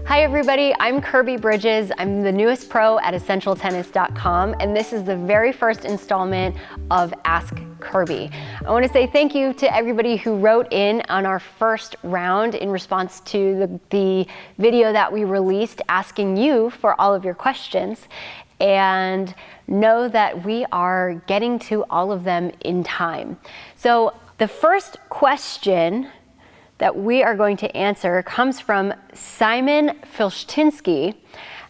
Hi everybody, I'm Kirby Bridges. I'm the newest pro at EssentialTennis.com, and this is the very first installment of Ask Kirby. I want to say thank you to everybody who wrote in on our first round in response to the video that we released asking you for all of your questions, and know that we are getting to all of them in time. So the first question that we are going to answer comes from Simon Filshtinsky.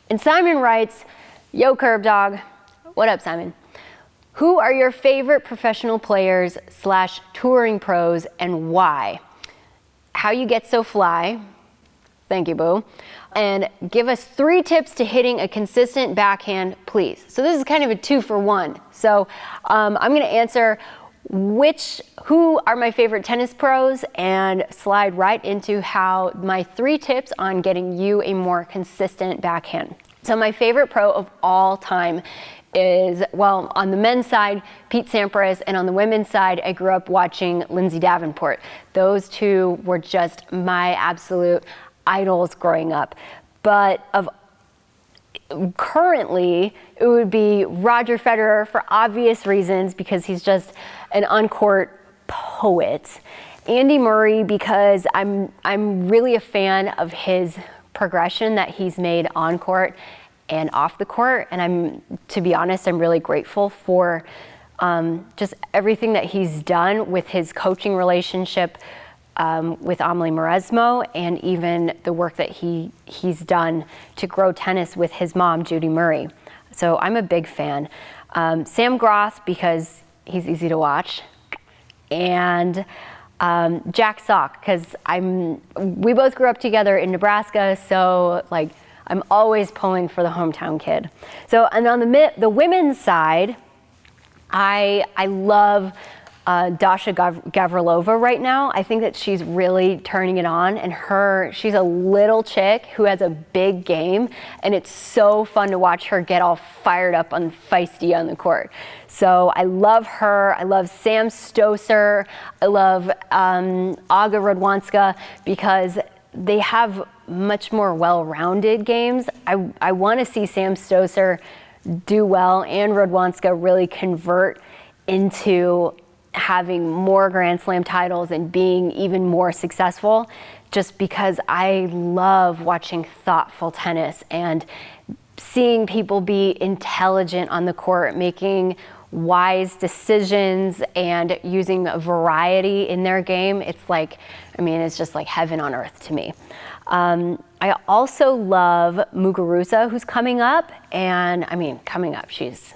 And Simon writes, "Yo, Curb Dog." What up, Simon? "Who are your favorite professional players / touring pros and why? How you get so fly?" Thank you, boo. "And give us 3 tips to hitting a consistent backhand, please." So this is kind of a 2-for-1. So I'm going to answer who are my favorite tennis pros and slide right into how my 3 tips on getting you a more consistent backhand. So my favorite pro of all time is, well, on the men's side, Pete Sampras, and on the women's side, I grew up watching Lindsay Davenport. Those two were just my absolute idols growing up. But currently, it would be Roger Federer for obvious reasons because he's just an on-court poet. Andy Murray because I'm really a fan of his progression that he's made on court and off the court, and to be honest, I'm really grateful for just everything that he's done with his coaching relationship with Amelie Mauresmo, and even the work that he's done to grow tennis with his mom, Judy Murray. So I'm a big fan. Sam Groth, because he's easy to watch, and Jack Sock, because we both grew up together in Nebraska, so like I'm always pulling for the hometown kid. So, and on the women's side, I love Dasha Gavrilova right now. I think that she's really turning it on, and she's a little chick who has a big game, and it's so fun to watch her get all fired up and feisty on the court. So I love her. I love Sam Stosur. I love Aga Radwanska because they have much more well-rounded games. I want to see Sam Stosur do well and Radwanska really convert into having more Grand Slam titles and being even more successful, just because I love watching thoughtful tennis and seeing people be intelligent on the court, making wise decisions and using a variety in their game. It's just like heaven on earth to me. I also love Muguruza, who's coming up, and she's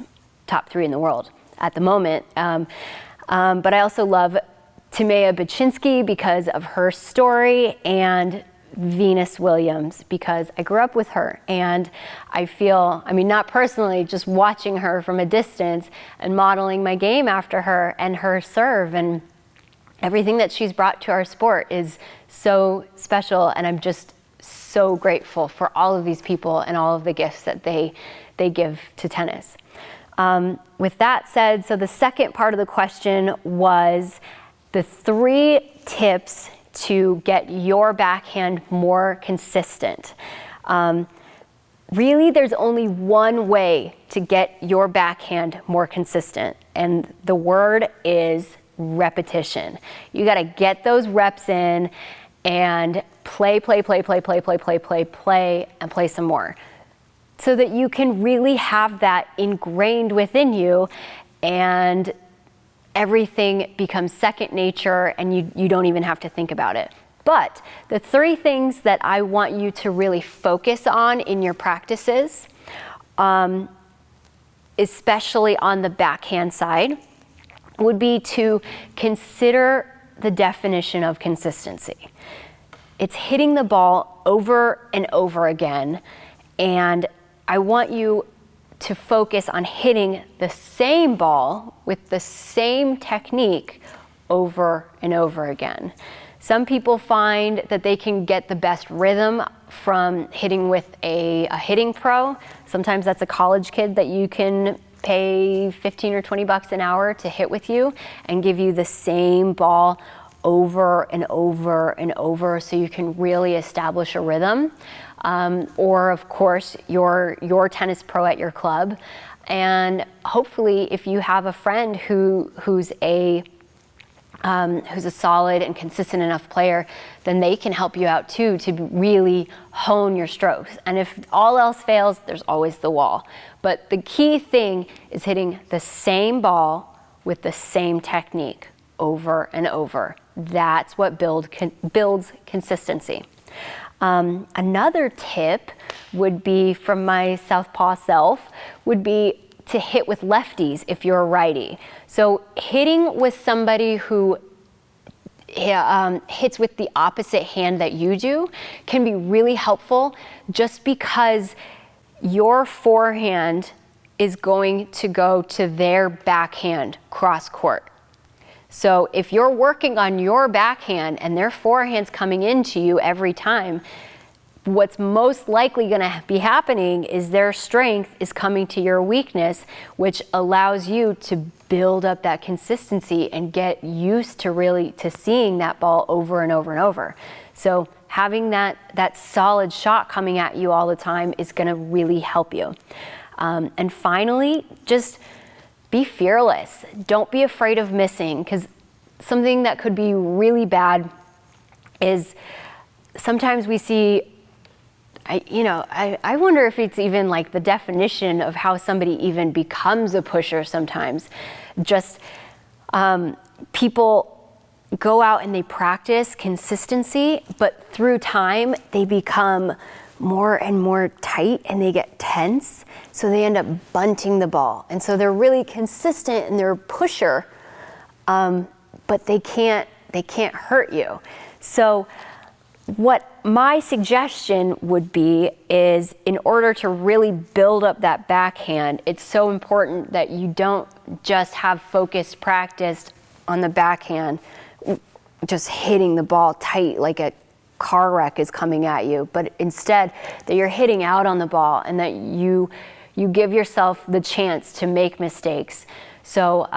top 3 in the world at the moment. But I also love Timea Baczynski because of her story, and Venus Williams because I grew up with her, and I feel, not personally, just watching her from a distance and modeling my game after her and her serve and everything that she's brought to our sport is so special, and I'm just so grateful for all of these people and all of the gifts that they give to tennis. With that said, so the second part of the question was the 3 tips to get your backhand more consistent. Really, there's only one way to get your backhand more consistent, and the word is repetition. You got to get those reps in and play, and play some more, so that you can really have that ingrained within you, and everything becomes second nature, and you don't even have to think about it. But the 3 things that I want you to really focus on in your practices, especially on the backhand side, would be to consider the definition of consistency. It's hitting the ball over and over again, and I want you to focus on hitting the same ball with the same technique over and over again. Some people find that they can get the best rhythm from hitting with a hitting pro. Sometimes that's a college kid that you can pay $15 or $20 an hour to hit with you and give you the same ball over and over and over so you can really establish a rhythm. Or of course, your tennis pro at your club. And hopefully if you have a friend who's a solid and consistent enough player, then they can help you out too to really hone your strokes. And if all else fails, there's always the wall. But the key thing is hitting the same ball with the same technique over and over. That's what builds consistency. Another tip would be from my southpaw self would be to hit with lefties if you're a righty. So hitting with somebody who hits with the opposite hand that you do can be really helpful, just because your forehand is going to go to their backhand cross court. So if you're working on your backhand and their forehand's coming into you every time, what's most likely going to be happening is their strength is coming to your weakness, which allows you to build up that consistency and get used to seeing that ball over and over and over. So having that solid shot coming at you all the time is going to really help you. And finally, just be fearless. Don't be afraid of missing, because something that could be really bad is sometimes we see, I wonder if it's even like the definition of how somebody even becomes a pusher sometimes. Just people go out and they practice consistency, but through time they become more and more tight and they get tense, so they end up bunting the ball. And so they're really consistent and they're a pusher, but they can't hurt you. So what my suggestion would be is, in order to really build up that backhand, it's so important that you don't just have focused practice on the backhand, just hitting the ball tight like a car wreck is coming at you, but instead that you're hitting out on the ball and that you give yourself the chance to make mistakes. So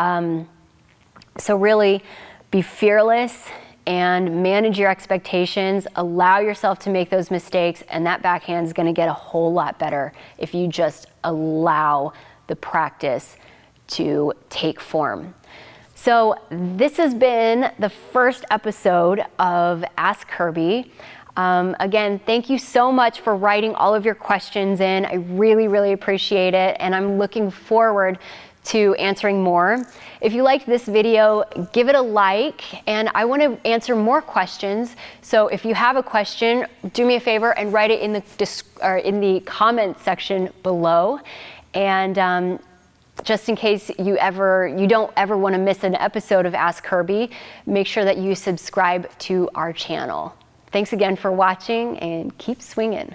really be fearless and manage your expectations, allow yourself to make those mistakes, and that backhand is going to get a whole lot better if you just allow the practice to take form. So this has been the first episode of Ask Kirby. Again, thank you so much for writing all of your questions in. I really, really appreciate it, and I'm looking forward to answering more. If you liked this video, give it a like, and I want to answer more questions. So if you have a question, do me a favor and write it in the comment section below. And just in case you don't ever want to miss an episode of Ask Kirby, make sure that you subscribe to our channel. Thanks again for watching, and keep swinging.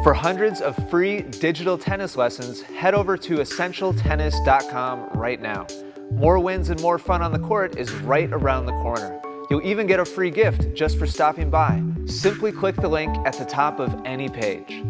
For hundreds of free digital tennis lessons, head over to essentialtennis.com right now. More wins and more fun on the court is right around the corner. You'll even get a free gift just for stopping by. Simply click the link at the top of any page.